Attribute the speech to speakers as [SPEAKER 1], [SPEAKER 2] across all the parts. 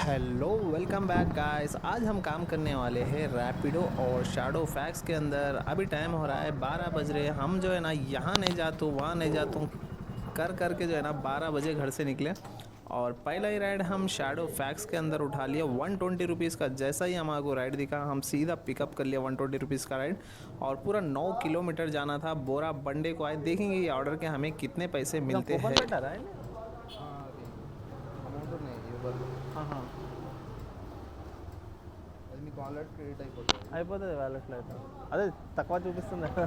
[SPEAKER 1] Hello welcome back guys. आज हम काम करने वाले हैं रैपिडो और शैडो फैक्स के अंदर। अभी टाइम हो रहा है 12 बज रहे हैं। हम जो है ना यहाँ नहीं जाता हूँ वहाँ नहीं जाता हूँ कर करके जो है ना 12 बजे घर से निकले और पहला ही राइड हम शैडो फैक्स के अंदर उठा लिया 120 रुपीज़ का। जैसा ही हमारे राइड दिखा हम सीधा पिकअप कर लिया 120 रुपीज़ का राइड और पूरा 9 किलोमीटर जाना था। बोरा बंडे को आए देखेंगे ये ऑर्डर के हमें कितने पैसे मिलते
[SPEAKER 2] కూపన్
[SPEAKER 1] हैं।
[SPEAKER 2] పెట్టారా అండి?
[SPEAKER 3] అది అమౌంట్ ఉన్నాయి ఇవ్వరు.
[SPEAKER 2] ఆహా.
[SPEAKER 3] అది మీకు ఆల్రెడీ క్రెడిట్ అయిపోతుంది.
[SPEAKER 2] అయిపోతుంది వ్యాలెట్లో అయితే. అదే తక్కువ చూపిస్తుంది కదా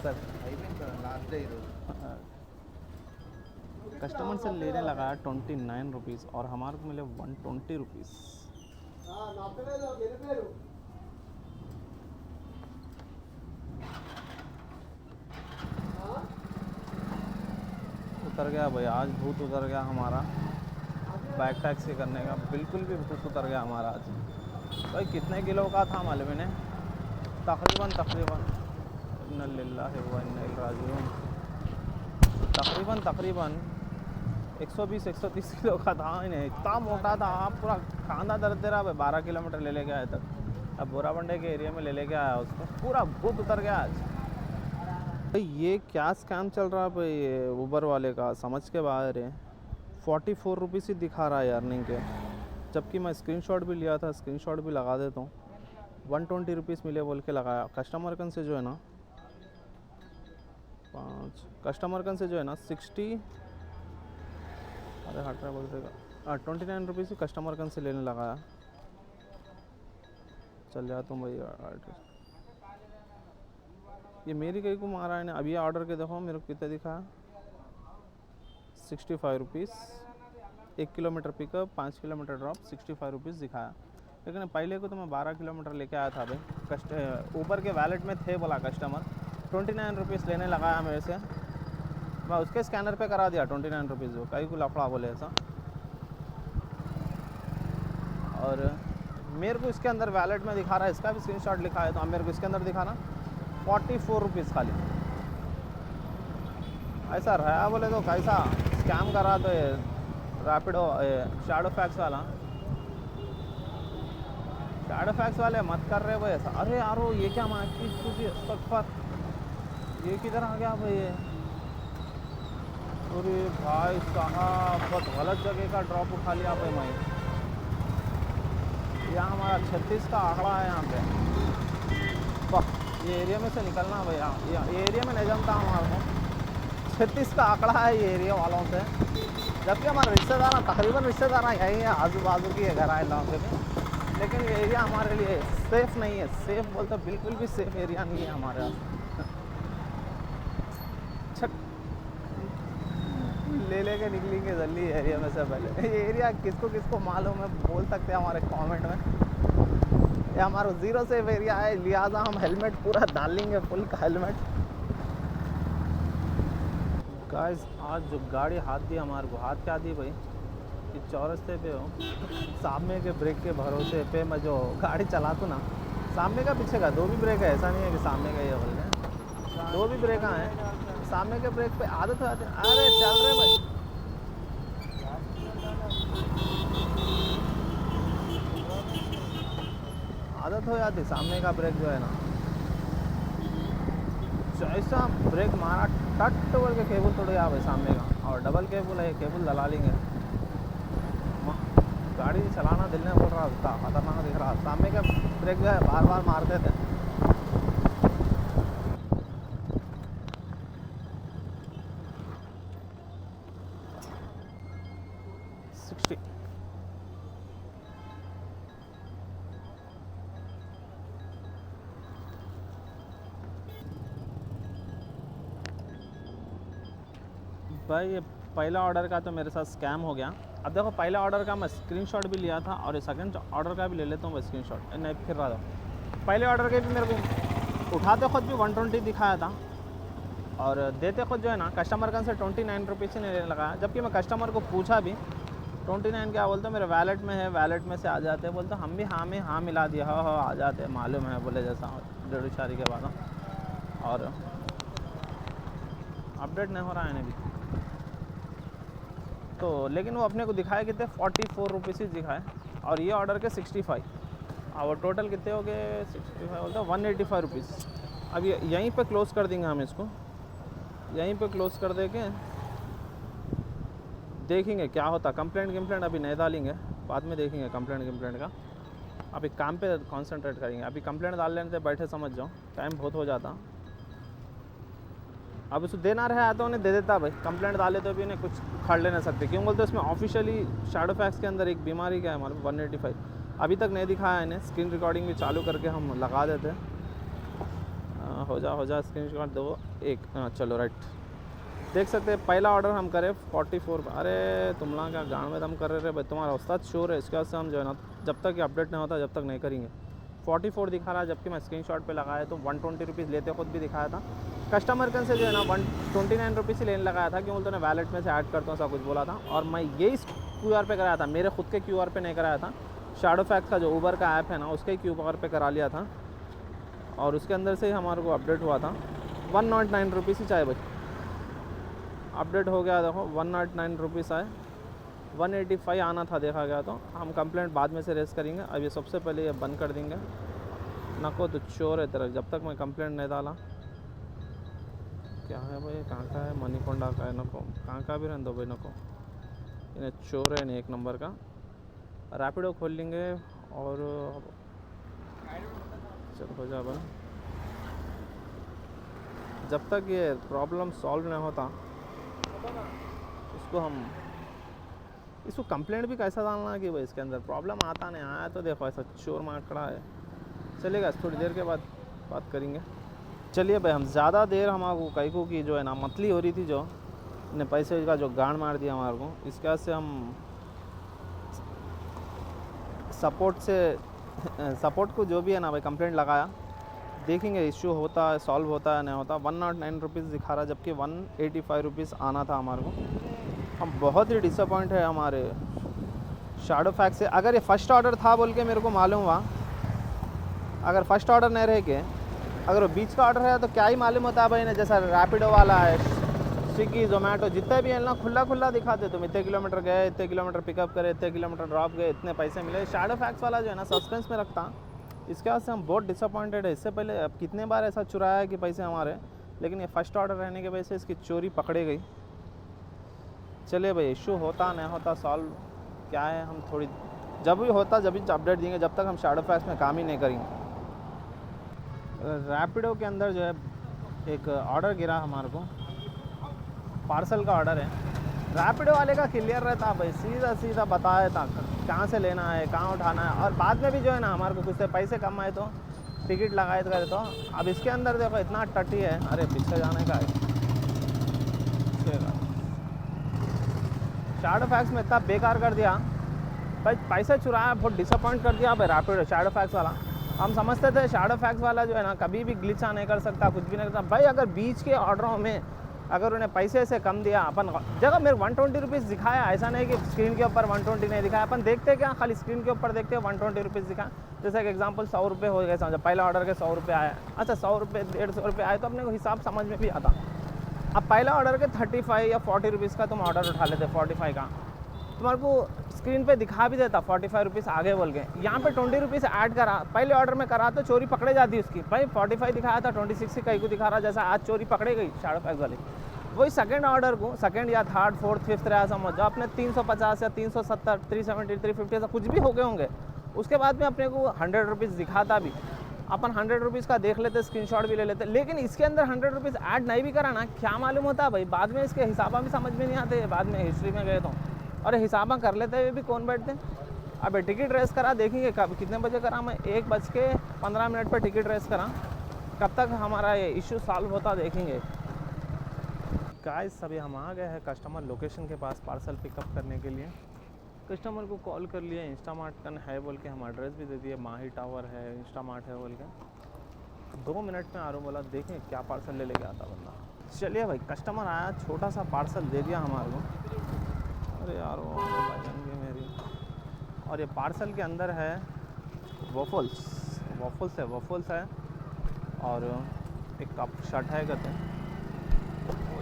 [SPEAKER 2] सर।
[SPEAKER 3] అయిపోయింది సార్, లాస్ట్ డే ఈరోజు.
[SPEAKER 2] कस्टमर से लेने लगा 29 रुपीज़ और हमारे को मिले 120 रुपीज़। उतर गया भाई, आज भूत उतर गया हमारा। बैक टैक्सी करने का बिल्कुल भी भूत उतर गया हमारा आज। भाई कितने किलो का था मालूम है? तकरीबन इन्ना लिल्लाहि व इन्ना इलैहि राजिऊन। तकरीबन 120-130 किलो का था। इन्हें इतना मोटा था, पूरा खांदा दर्द दे रहा भाई। 12 किलोमीटर ले लेके आए तक। अब बोराबंडे के एरिया में ले लेके आया उसको, पूरा भूत उतर गया आज। भाई ये क्या स्कैम चल रहा है भाई, ये उबर वाले का समझ के बाहर है। 44 रुपीज़ ही दिखा रहा है अर्निंग के, जबकि मैं स्क्रीनशॉट भी लिया था, स्क्रीनशॉट भी लगा देता हूँ। 120 रुपीज़ मिले बोल के लगाया। कस्टमर कन से जो है ना 60, अरे हट रहा बोल देगा 29 रुपीज़ ही कस्टमर कन से लेने लगाया। चल जाता हूँ भाई। ये मेरी कहीं को मारा है ना। अभी ऑर्डर के देखो मेरे को कितना दिखा, 65 rupees. 1 kilometre pickup, 5 kilometre drop, 65 rupees दिखाया। लेकिन पहले को तो मैं 12 किलोमीटर लेके आया था भाई। ऊपर के वैलेट में थे बोला कस्टमर, 29 रुपीज़ लेने लगाया मेरे से। मैं उसके स्कैनर पे करा दिया 29 रुपीज़। वो कहीं को लफड़ा बोले ऐसा। और मेरे को इसके अंदर वैलेट में दिखा रहा है, इसका भी स्क्रीनशॉट लिखा है, तो मेरे को इसके अंदर दिखाना 44 रुपीज़ खाली। ऐसा रहा बोले तो कैसा स्कैम करा। तो ये रैपिडो शैडो फैक्स वाले मत कर रहे भाई ऐसा। अरे यारो ये क्या मार्केट तुझे पर ये किधर आ गया भाई ये? अरे भाई साहब बहुत गलत जगह का ड्रॉप उठा लिया भाई मैं। यहाँ हमारा 36 का आंकड़ा है यहाँ पे। वाह, ये एरिया में से निकलना भैया, ये एरिया में नहीं जमता हमारे को। 36 का आंकड़ा है ये एरिया वालों से, जबकि हमारे रिश्तेदार तकरीबन यही है, आजू बाजू की घर आए इलाके में। लेकिन ये एरिया हमारे लिए सेफ़ नहीं है। सेफ़ बोलते बिल्कुल भी सेफ़ एरिया नहीं है हमारे यहाँ। ले लेके निकलेंगे जल्दी एरिया में से पहले। ये एरिया किसको किसको मालूम है बोल सकते हैं हमारे कमेंट में। ये हमारा 0 सेफ एरिया है, लिहाजा हम हेलमेट पूरा डाल लेंगे, फुल का हेलमेट। गाइस आज जो गाड़ी हाथ दी हमारे को, हाथ क्या दी भाई कि चौरस्ते पे हो, सामने के ब्रेक के भरोसे पे मैं जो गाड़ी चलाता ना, सामने का पीछे का 2 भी ब्रेक है। ऐसा नहीं है कि सामने का ये बोल रहे, 2 भी ब्रेक हैं। सामने के ब्रेक पे आदत हो जाती है। अरे चल रहे भाई, आदत हो जाती सामने का ब्रेक जो है ना। जैसा ब्रेक मारा टट बोल के केबल तोड़ गया भाई सामने का। और डबल केबल है, केबल दला लेंगे। गाड़ी चलाना दिल में बोल रहा था, खतरनाक दिख रहा। सामने का ब्रेक जो है बार बार मारते थे। भाई ये पहला ऑर्डर का तो मेरे साथ स्कैम हो गया। अब देखो पहला ऑर्डर का मैं स्क्रीनशॉट भी लिया था और ये सेकंड ऑर्डर का भी ले लेता हूँ मैं स्क्रीनशॉट। नहीं फिर रहा था, पहले ऑर्डर के भी मेरे को उठाते खुद भी 120 दिखाया था और देते खुद जो है ना कस्टमर का से 29 रुपीज़ से लेने लगा। जबकि मैं कस्टमर को पूछा भी 29 क्या बोलते मेरे वैलेट में है, वैलेट में से आ जाते। बोलते हम भी हाँ मिला दिया, हाँ आ जाते, मालूम है बोले जैसा 1.5 के बाद। और अपडेट नहीं हो रहा है भी। तो लेकिन वो अपने को दिखाए कितने 44 रुपीज़ ही दिखाए, और ये ऑर्डर के 65, और टोटल कितने हो गए 65 बोलते 185 रुपीज़। अब ये यहीं पे क्लोज़ कर देंगे हम इसको, यहीं पे क्लोज़ कर देंगे, देखेंगे क्या होता। कंप्लेंट अभी नहीं डालेंगे, बाद में देखेंगे कंप्लेंट का। अभी काम पे कंसंट्रेट करेंगे, अभी कंप्लेंट डाल लेने से बैठे समझ जाओ टाइम बहुत हो जाता। अब उसको देना रहा तो उन्हें दे देता भाई, कंप्लेंट डाले तो भी उन्हें कुछ उखाड़ ले नहीं सकते। क्यों बोलते इसमें ऑफिशियली शैडो फैक्स के अंदर एक बीमारी क्या है हमारे 185 अभी तक नहीं दिखाया इन्हें। स्क्रीन रिकॉर्डिंग भी चालू करके हम लगा देते। हो जा स्क्रीन रिकॉर्ड दो एक, चलो राइट, देख सकते हैं पहला ऑर्डर हम करें 44। अरे तुमला क्या गाँव में दम कर रहे भाई, तुम्हारा उस्ताद शोर है, इसके वजह से हम जो है ना जब तक ये अपडेट नहीं होता जब तक नहीं करेंगे। 44 दिखा रहा है, जबकि मैं स्क्रीनशॉट पे लगाया तो 120 रुपीज़ लेते खुद भी दिखाया था। कस्टमर के से जो है ना 129 रुपीज़ ही लेने लगाया था, क्यों बोलते उन्हें वैलेट में से ऐड करता हूँ ऐसा कुछ बोला था। और मैं यही QR पे कराया था, मेरे खुद के QR पे नहीं कराया था। शैडो फैक्स का जो ऊबर का ऐप है ना उसके QR पे करा लिया था, और उसके अंदर से ही हमारे को अपडेट हुआ था। 109 रुपीज़ ही चाहे भाई, अपडेट हो गया। देखो 109 रुपीज़ आए, 185 आना था देखा गया। तो हम कंप्लेंट बाद में से रेस करेंगे। अब ये सबसे पहले ये बंद कर देंगे। नको तो चोर है तेरा, जब तक मैं कंप्लेंट नहीं डाला। क्या है भाई, कहाँ का है, मनीकोंडा का है, नको कहाँ का भी रहने दो भाई, नको इन्हें चोर है नहीं एक नंबर का। रैपिडो खोल लेंगे और चल हो जा भाई, जब तक ये प्रॉब्लम सॉल्व नहीं होता इसको कंप्लेंट भी कैसा डालना है कि भाई इसके अंदर प्रॉब्लम आता नहीं आया तो देखो ऐसा चोर माकड़ा है। चलेगा, थोड़ी देर के बाद बात करेंगे। चलिए भाई, हम ज़्यादा देर हमारे कई को की जो है ना मतली हो रही थी, जो ने पैसे का जो गांड मार दिया हमारे को, इसके वजह से हम सपोर्ट को जो भी है ना भाई कंप्लेंट लगाया। देखेंगे इश्यू होता है, सॉल्व होता है नहीं होता। 109 रुपीज़ दिखा रहा, जबकि 185 रुपीज़ आना था हमारे को। हम बहुत ही डिसअपॉइंट है हमारे शैडो फैक्स से। अगर ये फर्स्ट ऑर्डर था बोल के मेरे को मालूम हुआ, अगर फर्स्ट ऑर्डर नहीं रह के अगर वो बीच का ऑर्डर है तो क्या ही मालूम होता है भाई ने। जैसा रैपिडो वाला है, स्विगी जोमेटो जितने भी है ना खुला दिखाते, तुम इतने किलोमीटर गए, इतने किलोमीटर पिकअप करे, इतने किलोमीटर ड्रॉप गए, इतने पैसे मिले। शैडो फैक्स वाला जो है ना सस्पेंस में रखता, इसके वजह से हम बहुत डिसअपॉइंटेड है। इससे पहले अब कितने बार ऐसा चुराया है कि पैसे हमारे, लेकिन ये फर्स्ट ऑर्डर रहने की वजह से इसकी चोरी पकड़ी गई। चलिए भाई, इशू होता नहीं होता सॉल्व क्या है, हम थोड़ी जब भी होता जब भी अपडेट देंगे, जब तक हम शैडो फैक्स में काम ही नहीं करेंगे। रैपिडो के अंदर जो है एक ऑर्डर गिरा हमारे को, पार्सल का ऑर्डर है। रैपिडो वाले का क्लियर रहता भाई, सीधा बताया था कहाँ से लेना है, कहाँ उठाना है। और बाद में भी जो है ना हमारे को कुछ से पैसे कम आए तो टिकट लगाए करे। तो अब इसके अंदर देखो इतना टट्टी है, अरे पीछे जाने का है। शैडो फैक्स में इतना बेकार कर दिया भाई, पैसे चुराया, बहुत डिसअपॉइंट कर दिया भाई रैपिडो शैडो फैक्स वाला। हम समझते थे शैडो फैक्स वाला जो है ना कभी भी ग्लिचा नहीं कर सकता, कुछ भी नहीं करता भाई। अगर बीच के ऑर्डरों में अगर उन्हें पैसे से कम दिया, अपन जगह मेरे 120 रुपीज़ दिखाया, ऐसा नहीं कि स्क्रीन के ऊपर 120 नहीं दिखाया। अपन देखते क्या, खाली स्क्रीन के ऊपर देखते 120 रुपीज़ दिखा। जैसे एक एग्जांपल 100 रुपये हो गए, समझो पहला ऑर्डर के 100 रुपये आया, अच्छा 100 रुपये 150 रुपये आए तो अपने को हिसाब समझ में भी आता। अब पहला ऑर्डर के 35 या 40 रुपीज़ का तुम ऑर्डर उठा लेते, 45 का तुम्हारे को स्क्रीन पे दिखा भी देता 45 रुपीज़ आगे बोल के। यहाँ पे 20 रुपीज़ ऐड करा, पहले ऑर्डर में करा तो चोरी पकड़े जाती उसकी भाई। 45 दिखाया था, 26 कहीं को दिखा रहा, जैसा आज चोरी पकड़े गई शैडो फैक्स वाली। वही सेकंड ऑर्डर को, सेकंड या थर्ड फोर्थ फिफ्थ रहा समझ जाओ, अपने 350 या 370 370 350 ऐसा कुछ भी हो गए होंगे। उसके बाद में अपने को 100 रुपीज़ दिखाता भी, अपन 100 रुपीज़ का देख लेते, स्क्रीनशॉट भी ले लेते। लेकिन इसके अंदर 100 रुपीज़ ऐड नहीं भी कराना, क्या मालूम होता भाई, बाद में इसके हिसाबा भी समझ में नहीं आते। बाद में हिस्ट्री में गए तो और हिसाबा कर लेते हुए भी कौन बैठते। अब टिकट रेस करा, देखेंगे कब कितने बजे करा मैं, 1:15 पर टिकट रेस करा, कब तक हमारा ये इशू सॉल्व होता देखेंगे। गाइस अभी हम आ गए हैं कस्टमर लोकेशन के पास पार्सल पिकअप करने के लिए। कस्टमर को कॉल कर लिया, इंस्टामार्ट का है बोल के, हम एड्रेस भी दे दिए, माही टावर है, इंस्टामार्ट है बोल के। 2 मिनट में आ रहा हूँ बोला, देखें क्या पार्सल ले लेके आता बंदा। चलिए भाई, कस्टमर आया, छोटा सा पार्सल दे दिया हमारे को। अरे यार वो भाईजान भी मेरी। और ये पार्सल के अंदर है वॉफल्स है और एक कप शर्ट है कहते हैं।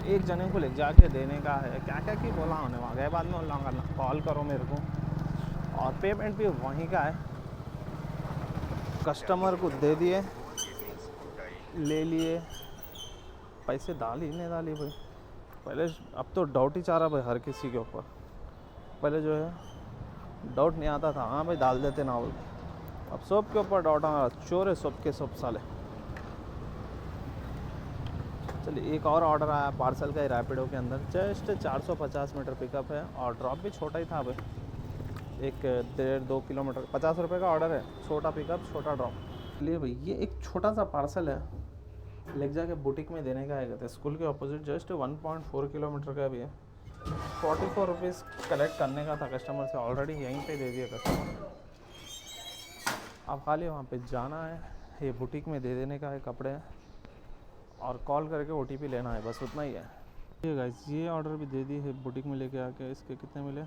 [SPEAKER 2] एक जने को ले जाके देने का है, क्या क्या की बोला उन्हें, वहाँ गए बाद में बोला करना कॉल करो मेरे को, और पेमेंट भी वहीं का है, कस्टमर को दे दिए, ले लिए, पैसे डाल ही नहीं डाली भाई। पहले अब तो डाउट ही चाह रहा भाई हर किसी के ऊपर, पहले जो है डाउट नहीं आता था, हाँ भाई डाल देते ना, अब सब के ऊपर डाउट आ रहा, चोर है सब के सब साले। चलिए एक और ऑर्डर आया पार्सल का ही रैपिडो के अंदर, जस्ट 450 मीटर पिकअप है और ड्रॉप भी छोटा ही था भाई, 1.5-2 किलोमीटर, 50 रुपये का ऑर्डर है, छोटा पिकअप छोटा ड्रॉप। लिए भाई ये एक छोटा सा पार्सल है, ले जाके बुटीक में देने का है, स्कूल के अपोजिट, जस्ट 1.4 किलोमीटर का भी है, 44 रुपीज़ कलेक्ट करने का था कस्टमर से, ऑलरेडी यहीं पे दे दिया कस्टमर। अब खाली वहाँ पे जाना है, ये बुटीक में दे देने का है कपड़े, और कॉल करके OTP लेना है, बस उतना ही है। ये गाइस ये ऑर्डर भी दे दी है बुटीक में लेके आके, इसके कितने मिले,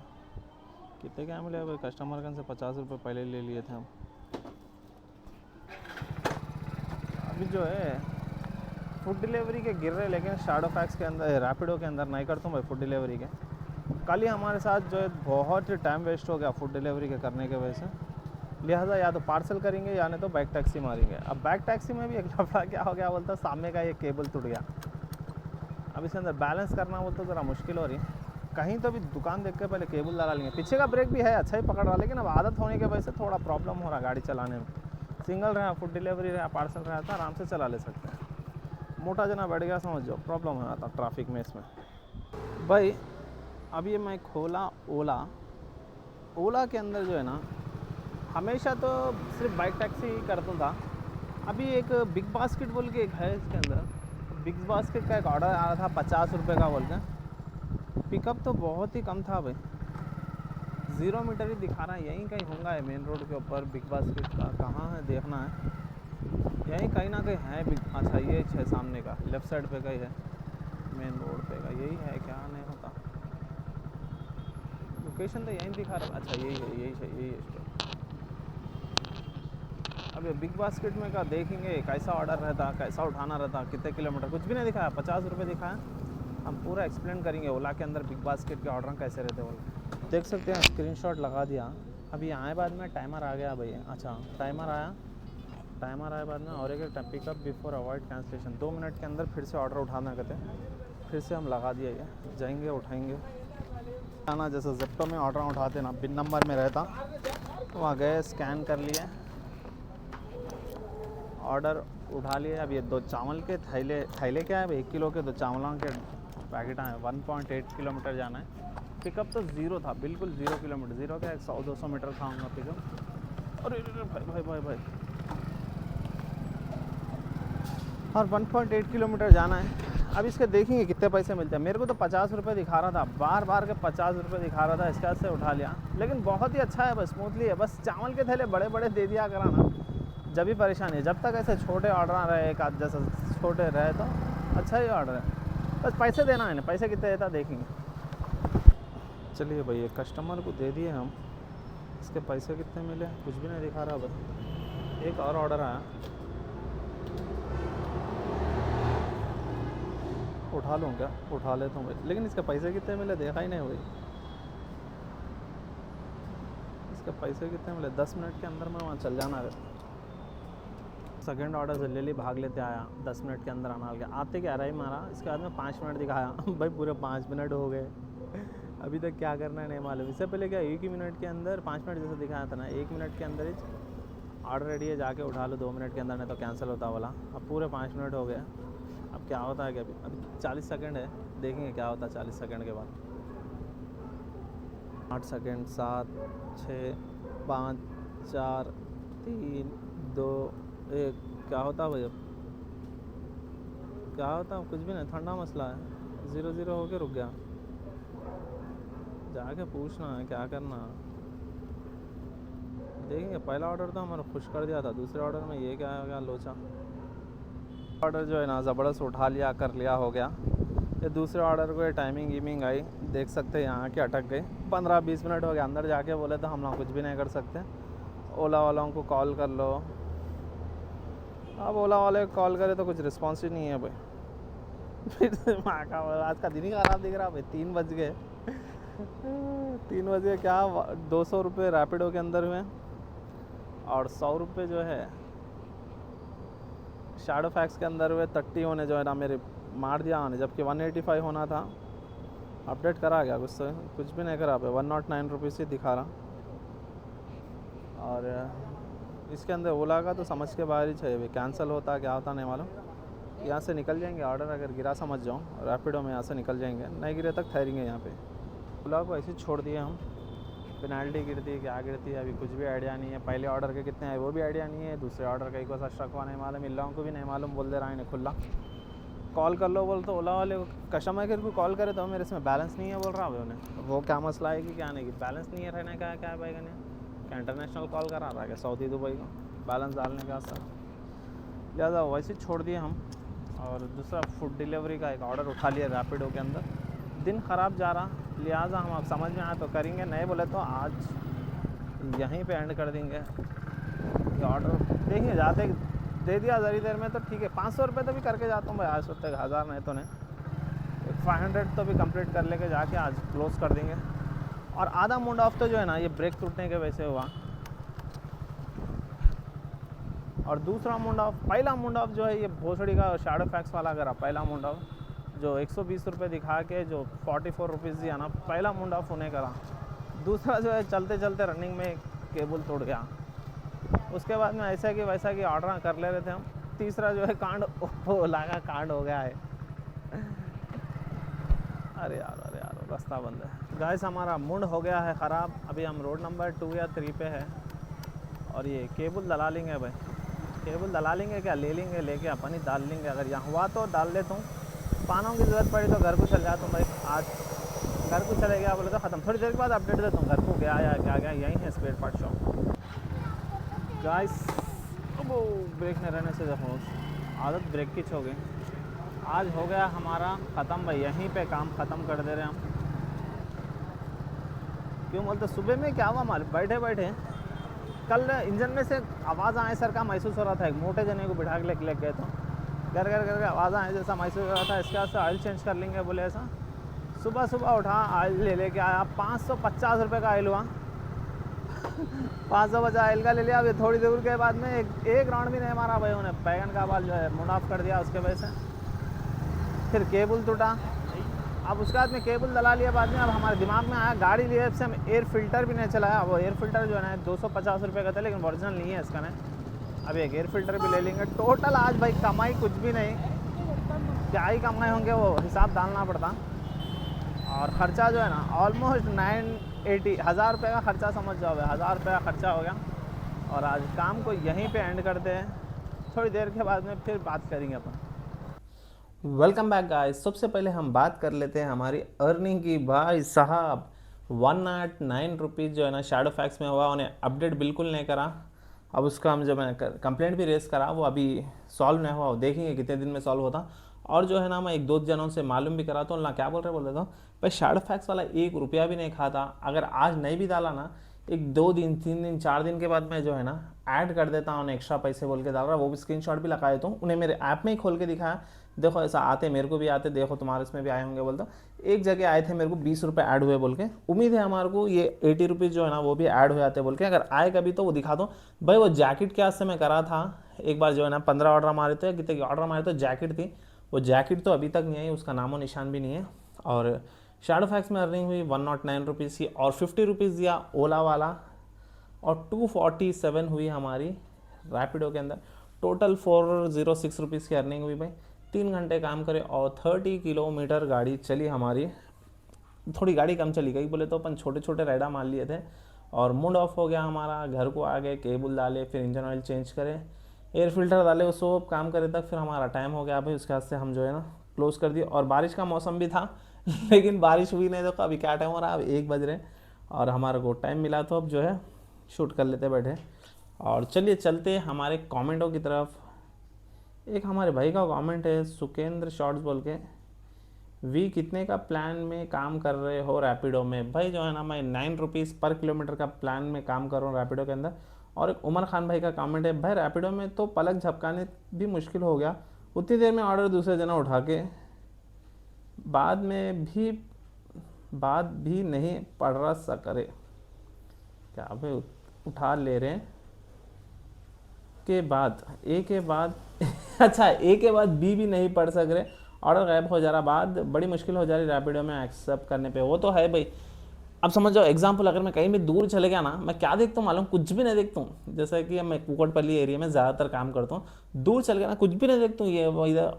[SPEAKER 2] कितने क्या मिले भाई, कस्टमर के से 50 रुपये पहले ले लिए थे हम। अभी जो है फूड डिलीवरी के गिर रहे, लेकिन शैडो फैक्स के अंदर, रैपिडो के अंदर नहीं करता हूँ भाई फूड डिलीवरी के। कल ही हमारे साथ जो है बहुत ही टाइम वेस्ट हो गया फूड डिलीवरी के करने की वजह से, लिहाजा या तो पार्सल करेंगे या नहीं तो बैक टैक्सी मारेंगे। अब बैक टैक्सी में भी एक लफड़ा क्या हो गया बोलता, सामने का ये केबल टूट गया, अब इसके अंदर बैलेंस करना बोलते ज़रा मुश्किल हो रही। कहीं तो भी दुकान देख के पहले केबल लगा लेंगे, पीछे का ब्रेक भी है अच्छा ही पकड़ रहा, लेकिन अब आदत होने की वजह से थोड़ा प्रॉब्लम हो रहा गाड़ी चलाने में। सिंगल रहा, फूड डिलीवरी रहा, पार्सल रहा था, आराम से चला ले सकते हैं। मोटा जना बैठ गया समझ जाओ, प्रॉब्लम हो जाता ट्रैफिक में इसमें भाई। अब ये मैं खोला ओला के अंदर जो है ना, हमेशा तो सिर्फ बाइक टैक्सी ही करता था, अभी एक बिग बास्केट बोल के एक है, इसके अंदर बिग बास्केट का एक ऑर्डर आ रहा था 50 रुपये का बोल के, पिकअप तो बहुत ही कम था भाई, 0 मीटर ही दिखा रहा है, यहीं कहीं होगा है मेन रोड के ऊपर बिग बास्केट का, कहाँ है देखना है, यहीं कहीं ना कहीं है बिग, अच्छा ये है सामने का, लेफ़्ट साइड पे का ही है, मेन रोड पे का यही है, क्या नहीं होता, लोकेशन तो यहीं दिखा रहा है, अच्छा यही है। अब ये बिग बास्केट में का देखेंगे कैसा ऑर्डर रहता, कैसा उठाना रहता, कितने किलोमीटर, कुछ भी नहीं दिखाया, 50 रुपये दिखाया। हम पूरा एक्सप्लेन करेंगे ओला के अंदर बिग बास्केट के ऑर्डर कैसे रहते हैं, देख सकते हैं, स्क्रीनशॉट लगा दिया। अभी आए बाद में टाइमर आ गया भाई, अच्छा टाइमर आया बाद में, और एक pickup before avoid cancellation, 2 minute के अंदर फिर से ऑर्डर उठाना कहते हैं, फिर से हम लगा दिया, ये जाएंगे उठाएंगे आना, जैसे जेप्टो में ऑर्डर उठाते ना, बिन नंबर में रहता, तो वहाँ गए स्कैन कर लिए, ऑर्डर उठा लिए। अब ये 2 चावल के थैले क्या है भाई, 1 किलो के 2 चावलों के पैकेट हैं, 1.8 किलोमीटर जाना है, पिकअप तो 0 था, बिल्कुल 0 किलोमीटर, 0 का 100-200 मीटर था उनका पिकअप, अरे भाई और 1.8 किलोमीटर जाना है। अब इसके देखेंगे कितने पैसे मिलते हैं, मेरे को तो 50 रुपये दिखा रहा था, बार के 50 रुपये दिखा रहा था, इसके बाद से उठा लिया, लेकिन बहुत ही अच्छा है, बस स्मूथली है, बस चावल के थैले बड़े दे दिया कराना, जब भी परेशानी है, जब तक ऐसे छोटे ऑर्डर रहे, एक आध जैसे छोटे रहे तो अच्छा ही ऑर्डर है, बस पैसे देना है ना, पैसे कितने देता देखेंगे। चलिए भाई ये कस्टमर को दे दिए हम, इसके पैसे कितने मिले कुछ भी नहीं दिखा रहा, बस एक और ऑर्डर आया, उठा लूँ क्या, उठा लेता हूँ भाई, लेकिन इसके पैसे कितने मिले देखा ही नहीं भाई, इसके पैसे कितने मिले, 10 मिनट के अंदर में वहाँ चल जाना है। सेकेंड ऑर्डर जल्दी भाग लेते आया, 10 मिनट के अंदर आना गया, आते क्या रहा ही मारा, इसके बाद में 5 मिनट दिखाया भाई पूरे 5 मिनट हो गए, अभी तक क्या करना है नहीं मालूम। इससे पहले क्या 1 ही मिनट के अंदर 5 मिनट जैसे दिखाया था ना, 1 मिनट के अंदर ही ऑर्डर रेडी है, जाके उठा लो 2 मिनट के अंदर, नहीं तो कैंसिल होता वाला। अब पूरे 5 मिनट हो गए, अब क्या होता है कि अभी 40 सेकंड है, देखेंगे क्या होता है 40 सेकंड के बाद। 8 सेकंड, 7, 6, 5, 4, 3, 2, 1, क्या होता भाई, अब क्या होता, कुछ भी नहीं, ठंडा मसला है, 0-0 होके रुक गया, जाके पूछना है क्या करना। देखेंगे, पहला ऑर्डर तो हमारा खुश कर दिया था, दूसरे ऑर्डर में ये क्या हो गया लोचा, ऑर्डर जो है ना ज़बरदस्त उठा लिया, कर लिया, हो गया। ये दूसरे ऑर्डर को ये टाइमिंग आई, देख सकते हैं यहाँ के अटक गई, 15-20 मिनट हो गया, अंदर जाके बोले तो हम लोग कुछ भी नहीं कर सकते, ओला वालों को कॉल कर लो। अब ओला वाले को कॉल करे तो कुछ रिस्पॉन्स ही नहीं है भाई, फिर से माँ का आज का दिन ही खराब दिख रहा भाई। 3 बज गए 3 बज गए क्या 200 रुपये रैपिडो के अंदर हुए और 100 रुपये जो है शैडो फैक्स के अंदर हुए। 30 होने जो है ना मेरे मार दिया आने, जबकि 185 होना था। अपडेट करा गया कुछ भी नहीं करा पे 109 रुपीज़ ही दिखा रहा। और इसके अंदर ओला का तो समझ के बाहर ही चाहिए, कैंसिल होता क्या होता नहीं मालूम। यहाँ से निकल जाएंगे ऑर्डर, अगर गिरा समझ जाऊँ रैपिडो में यहाँ से निकल जाएंगे, नहीं गिरे तक ठहरेंगे यहाँ पे। ओला को ऐसे छोड़ दिए हम, पेनाल्टी गिरती है क्या गिरती है अभी कुछ भी आइडिया नहीं है। पहले ऑर्डर के कितने आए वो भी आइडिया नहीं है, दूसरे ऑर्डर का एक बार सच रखवा नहीं मालूम, इन लोगों को भी नहीं मालूम, बोल दे रहा है खुला कॉल कर लो बोल। तो ओला वाले कस्टमर केयर को कॉल करे तो मेरे इसमें बैलेंस नहीं है बोल रहा है उन्हें। वो क्या मसला है कि क्या नहीं कि बैलेंस नहीं है रहने का क्या है भाई क्या इंटरनेशनल कॉल करा रहा है क्या सऊदी दुबई को बैलेंस डालने का सर। लिहाजा वैसे छोड़ दिए हम। और दूसरा फूड डिलीवरी का एक ऑर्डर उठा लिया रैपिडो के अंदर। दिन ख़राब जा रहा, लिहाजा हम अब समझ में आया तो करेंगे, नहीं बोले तो आज यहीं पे एंड कर देंगे ये ऑर्डर। देखिए जाते दे दिया ज़री देर में तो ठीक है। 500 रुपये तो भी करके जाता हूँ भाई आज तक, 1000 नहीं तो नहीं 500 तो भी कंप्लीट कर लेके जाके आज क्लोज़ कर देंगे। और आधा मूड ऑफ तो जो है ना ये ब्रेक टूटने के वजह से हुआ। और दूसरा मूड ऑफ, पहला मूड ऑफ जो है ये भोसड़ी का शैडो फैक्स वाला करा। पहला मूड ऑफ जो 120 रुपये दिखा के जो 44 रुपीज़ दिया ना, पहला मूड ऑफ होने करा। दूसरा जो है चलते चलते रनिंग में केबल तोड़ गया। उसके बाद में ऐसा कि वैसा कि ऑर्डर कर ले रहे थे हम। तीसरा जो है कांड ओला का कांड हो गया है। अरे यार रास्ता बंद है गाइस, हमारा मूड हो गया है ख़राब। अभी हम रोड नंबर 2 या 3 पे है और ये केबल दला लेंगे भाई। केबल दला लेंगे क्या ले लेंगे, लेके अपन ही डाल लेंगे। अगर यहाँ हुआ तो डाल लेता हूँ, पानों की ज़रूरत पड़ी तो घर को चल जाता हूँ भाई। आज घर को चले गया बोले तो ख़त्म। थोड़ी देर के बाद अपडेट देता हूँ घर को गया या क्या गया। यहीं है स्पेयर पार्ट शॉप गाइस। वो ब्रेक नहीं रहने से देखो आदत ब्रेक की हो गई। आज हो गया हमारा ख़त्म भाई, यहीं पे काम ख़त्म कर दे रहे हैं हम। क्यों बोलते सुबह में क्या हुआ मालूम, बैठे बैठे कल इंजन में से आवाज़ आए सर का महसूस हो रहा था। एक मोटे जने को बिठा के लेके गए तो घर करके आवाज़ आए जैसा महसूस हो रहा था। इसके बाद से ऑयल चेंज कर लेंगे बोले ऐसा। सुबह उठा ऑयल ले लेके आया, 550 रुपये का ऑयल हुआ। 550 ऑयल का ले लिया। अभी थोड़ी देर के बाद में एक राउंड भी नहीं मारा भाई उन्हें। बैगन का बाल जो है मूड ऑफ कर दिया उसके वजह से। फिर केबल टूटा। अब उसके बाद में केबल दला लिया बाद में। अब हमारे दिमाग में आया गाड़ी लिए से हम एयर फ़िल्टर भी नहीं चलाया। वो एयर फ़िल्टर जो है ना 250 रुपये का था, लेकिन ओरिजिनल नहीं है इसका नहीं। अब एक एयर फ़िल्टर भी ले लेंगे। टोटल आज भाई कमाई कुछ भी नहीं, क्या ही कमाए होंगे वो हिसाब डालना पड़ता। और ख़र्चा जो है ना ऑलमोस्ट 980 हज़ार रुपये का ख़र्चा समझ जाओ भाई। 1000 रुपये का ख़र्चा हो गया। और आज काम को यहीं पे एंड करते हैं, थोड़ी देर के बाद में फिर बात करेंगे अपन।
[SPEAKER 1] Welcome back guys. सबसे पहले हम बात कर लेते हैं हमारी अर्निंग की। भाई साहब 109 रुपीज़ जो है ना शैडो फैक्स में हुआ, उन्हें अपडेट बिल्कुल नहीं करा। अब उसका हम जो मैंने कंप्लेंट भी रेस करा वो अभी सॉल्व नहीं हुआ, देखेंगे कितने दिन में सॉल्व होता। और जो है ना मैं 1-2 जनों से मालूम भी करा तो ना क्या बोल देता हूँ भाई शैडो फैक्स वाला 1 रुपया भी नहीं खाता। अगर आज नहीं भी डाला ना, 1-2 दिन 3 दिन 4 दिन के बाद मैं जो है ना ऐड कर देता हूँ एक्स्ट्रा पैसे बोल के डाल रहा। वो भी स्क्रीनशॉट भी लगा देता हूँ, उन्हें मेरे ऐप में ही खोल के दिखाया। देखो ऐसा आते मेरे को भी आते, देखो तुम्हारे इसमें भी आए होंगे बोलता। एक जगह आए थे मेरे को 20 रुपये ऐड हुए बोल के। उम्मीद है हमारे को ये 80 रुपीज़ जो है ना वो भी ऐड हो जाते बोल के। अगर आए कभी तो वो दिखा दो भाई। वो जैकेट के वास्ते मैं करा था एक बार जो है ना 15 ऑर्डर मारे थे, कितने ऑर्डर मारे थे जैकेट थी। वो जैकेट तो अभी तक नहीं आई, उसका नामो निशान भी नहीं है। और शैडो फैक्स में अर्निंग हुई 109 रुपीज़ की। और 50 रुपीज़ दिया ओला वाला और 247 हुई हमारी रैपिडो के अंदर। टोटल 406 रुपीज़ की अर्निंग हुई भाई। 3 घंटे काम करे और 30 किलोमीटर गाड़ी चली हमारी। थोड़ी गाड़ी कम चली गई बोले तो अपन छोटे छोटे राइडा मार लिए थे। और मूड ऑफ हो गया हमारा, घर को आ गए, केबल डाले, फिर इंजन ऑयल चेंज करे, एयर फिल्टर डाले, वो सब काम करे तक फिर हमारा टाइम हो गया भाई। उसके बाद से हम जो है ना क्लोज़ कर दिए। और बारिश का मौसम भी था लेकिन बारिश हुई नहीं। देखो अभी क्या टाइम हो रहा है, अब 1 बज रहे और हमारे को टाइम मिला तो अब जो है शूट कर लेते बैठे। और चलिए चलते हमारे कमेंटों की तरफ। एक हमारे भाई का कमेंट है सुकेंद्र शॉर्ट्स बोल के, वी कितने का प्लान में काम कर रहे हो रैपिडो में? भाई जो है ना मैं 9 रुपीज़ पर किलोमीटर का प्लान में काम कर रहा हूँ रैपिडो के अंदर। और एक उमर खान भाई का कमेंट है, भाई रैपिडो में तो पलक झपकाने भी मुश्किल हो गया, उतनी देर में ऑर्डर दूसरे जना उठा के बात भी नहीं पढ़ रहा सा करे क्या भाई, उठा ले रहे के बाद ए के बाद अच्छा ए के बाद बी भी नहीं पढ़ सक रहे, ऑर्डर गायब हो जा रहा, बाद बड़ी मुश्किल हो जा रही रैपिडो में एक्सेप्ट करने पे। वो तो है भाई। अब समझ जाओ एग्जाम्पल, अगर मैं कहीं भी दूर चले गया ना, मैं क्या देखता हूँ मालूम, कुछ भी नहीं देखता हूँ। जैसे कि मैं कुकटपल्ली एरिया में ज़्यादातर काम करता हूँ, दूर चल गया ना कुछ भी नहीं देखता हूँ, ये वो इधर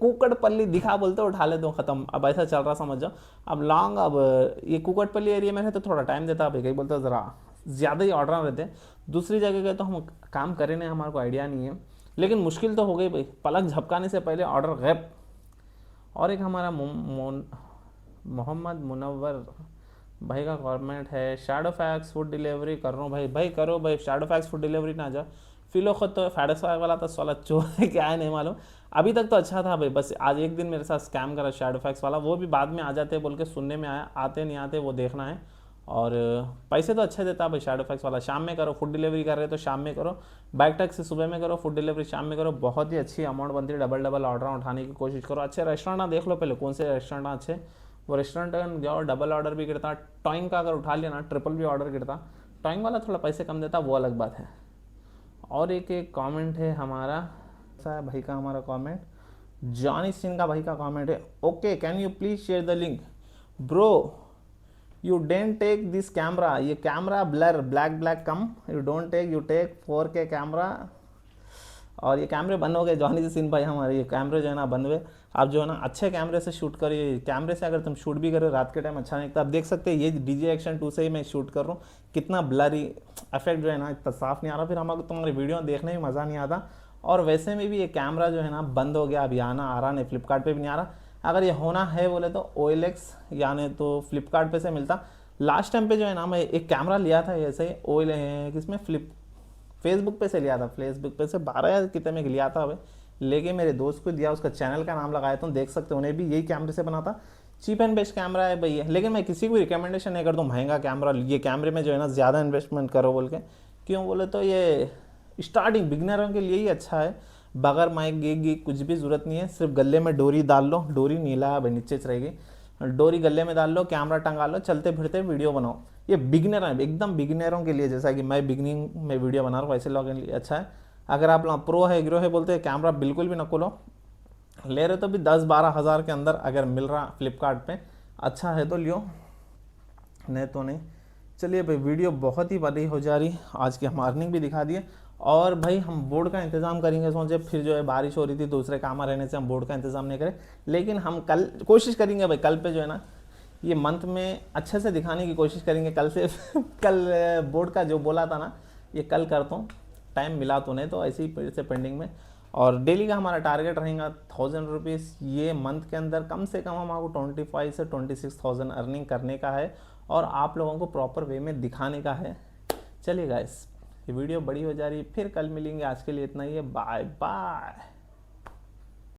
[SPEAKER 1] कुकटपल्ली दिखा बोलते उठा लेता हूँ, ख़त्म। अब ऐसा चल रहा समझ जाओ। अब लॉन्ग, अब ये कुकटपल्ली एरिया में है तो थोड़ा टाइम देता, भाई कहीं बोलते ज़रा ज़्यादा ही ऑर्डर रहते हैं। दूसरी जगह गए तो हम काम करें नहीं, हमारे को आइडिया नहीं है, लेकिन मुश्किल तो हो गई भाई, पलक झपकाने से पहले ऑर्डर गायब। और एक हमारा मोहम्मद मुनव्वर भाई का कमेंट है, शैडो फैक्स फूड डिलीवरी कर रहा हूँ भाई। भाई करो भाई, शैडो फैक्स फूड डिलीवरी ना जा फिलो खुद तो फैडस वाला तो साला चोर है क्या है नहीं मालूम। अभी तक तो अच्छा था भाई, बस आज एक दिन मेरे साथ स्कैम करा शैडो फैक्स वाला, वो भी बाद में आ जाते बोल के सुनने में आया, आते नहीं आते वो देखना है। और पैसे तो अच्छे देता भाई शैडो फैक्स वाला। शाम में करो, फूड डिलीवरी कर रहे हो तो शाम में करो, बाइक टैक्सी सुबह में करो, फूड डिलीवरी शाम में करो, बहुत ही अच्छी अमाउंट बनती है। डबल ऑर्डर उठाने की कोशिश करो। अच्छे रेस्टोरेंट देख लो पहले कौन से रेस्टोरेंट अच्छे, वो रेस्टोरेंट जाओ, डबल ऑर्डर भी गिरता। टॉइंग का अगर उठा लिया ना, ट्रिपल भी ऑर्डर गिरता। टॉइंग वाला थोड़ा पैसे कम देता, वो अलग बात है। और एक कमेंट है हमारा, ऐसा भाई का हमारा कमेंट, जॉनी सिंह का भाई का कमेंट है, okay can you please share the link bro, you don't take this camera, ये कैमरा ब्लर ब्लैक कम, you don't take, you take 4K camera. और ये कैमरे बंद हो गए जॉनी सिंह भाई हमारे, ये कैमरे जो है ना बंद हुए। आप जो है ना अच्छे कैमरे से शूट करिए, कैमरे से अगर तुम शूट भी करो रात के टाइम अच्छा नहीं लगता। आप देख सकते हैं ये DJ Action 2 से ही मैं शूट कर रहा हूँ, कितना ब्लरी इफेक्ट जो है ना, इतना साफ नहीं आ रहा, फिर हमको तुम्हारी वीडियो देखने में मज़ा नहीं आता। और वैसे में भी ये कैमरा जो है ना बंद हो गया, अभी आना आ रहा नहीं, फ्लिपकार्ट पे भी नहीं आ रहा। अगर ये होना है बोले तो OLX यानी तो फ्लिपकार्ट पे से मिलता। लास्ट टाइम पे जो है ना मैं एक कैमरा लिया था ऐसे ही ओइल किसमें फेसबुक पे से लिया था, फेसबुक पे से 12 या कितने में लिया था भाई, लेके मेरे दोस्त को दिया, उसका चैनल का नाम लगाया, तुम देख सकते हो, उन्हें भी यही कैमरे से बना था। चीप एंड बेस्ट कैमरा है भाई, लेकिन मैं किसी को भी रिकमेंडेशन नहीं करता हूँ महंगा कैमरा, ये कैमरे में जो है ना ज़्यादा इन्वेस्टमेंट करो बोल के। क्यों बोले तो ये स्टार्टिंग बिगनरों के लिए ही अच्छा है। बगैर माइक गिग कुछ भी ज़रूरत नहीं है, सिर्फ गले में डोरी डाल लो, डोरी नीला भाई नीचे रहेगी, डोरी गले में डाल लो, कैमरा टंगा लो, चलते फिरते वीडियो बनाओ। ये बिगनर है, एकदम बिगनरों के लिए, जैसा कि मैं बिगनिंग में वीडियो बना रहा हूँ वैसे लोगों के लिए अच्छा है। अगर आप प्रो है गिरो है बोलते हैं, कैमरा बिल्कुल भी न खोलो, ले रहे तो भी 10-12 हज़ार के अंदर अगर मिल रहा फ्लिपकार्ट पे अच्छा है तो लियो, नहीं तो नहीं। चलिए भाई वीडियो बहुत ही बड़ी हो जा रही, आज की हम अर्निंग भी दिखा दिए। और भाई हम बोर्ड का इंतज़ाम करेंगे, सोचे फिर जो है बारिश हो रही थी दूसरे काम रहने से हम बोर्ड का इंतज़ाम नहीं करें, लेकिन हम कल कोशिश करेंगे भाई, कल पे जो है ना ये मंथ में अच्छे से दिखाने की कोशिश करेंगे कल से कल बोर्ड का जो बोला था ना ये कल करता हूँ, टाइम मिला तो नहीं तो ऐसे ही से पेंडिंग में। और डेली का हमारा टारगेट रहेगा 1000 रुपीज़, ये मंथ के अंदर कम से कम हमारे 25 से 26,000 अर्निंग करने का है और आप लोगों को प्रॉपर वे में दिखाने का है। चलिए गाइस ये वीडियो बड़ी हो जा रही है, फिर कल मिलेंगे, आज के लिए इतना ही है, बाय बाय।